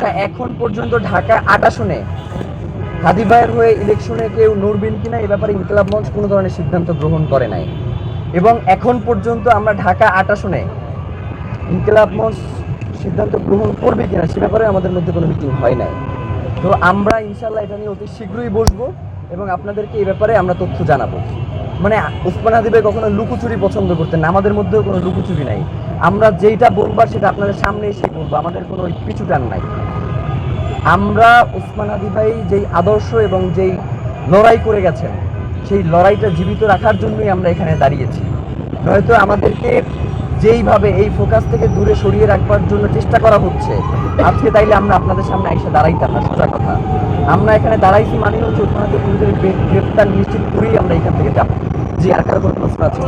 আচ্ছা, এখন পর্যন্ত ঢাকা ৮ আসনে হাদি ভাইয়ের হয়ে ইলেকশনে কেউ লড়বেন কিনা এ ব্যাপারে ইনকিলাব মঞ্চ কোনো ধরনের সিদ্ধান্ত গ্রহণ করে নাই, এবং এখন পর্যন্ত আমরা ঢাকা ৮ আসনে ইনকিলাব মঞ্চ সিদ্ধান্ত গ্রহণ করবে কিনা সে ব্যাপারে আমাদের মধ্যে কোনো মিটিং হয় নাই। তো আমরা ইনশাল্লাহ এটা নিয়ে অতি শীঘ্রই বসবো এবং আপনাদেরকে এই ব্যাপারে আমরা তথ্য জানাবো। মানে ওসমান হাদি ভাই কখনো লুকোচুরি পছন্দ করতেন না, আমাদের মধ্যেও কোনো লুকোচুরি নাই। আমরা যেইটা বলবার সেটা আপনাদের সামনে এসে বলবো, আমাদের কোনো পিছু টান নাই। আমরা ওসমান হাদি ভাই যেই আদর্শ এবং যেই লড়াই করে গেছেন সেই লড়াইটা জীবিত রাখার জন্যই আমরা এখানে দাঁড়িয়েছি। নয়তো আমাদেরকে যেইভাবে এই ফোকাস থেকে দূরে সরিয়ে রাখবার জন্য চেষ্টা করা হচ্ছে, আজকে তাইলে আমরা আপনাদের সামনে এসে দাঁড়াইতাম না। সোজা কথা, আমরা এখানে দাঁড়াইছি মানে হচ্ছে ওসমান হাদি পুলিশের গ্রেফতার নিশ্চিত করেই আমরা এখান থেকে যাবো। জি, আর কারো কোনো প্রশ্ন আছে?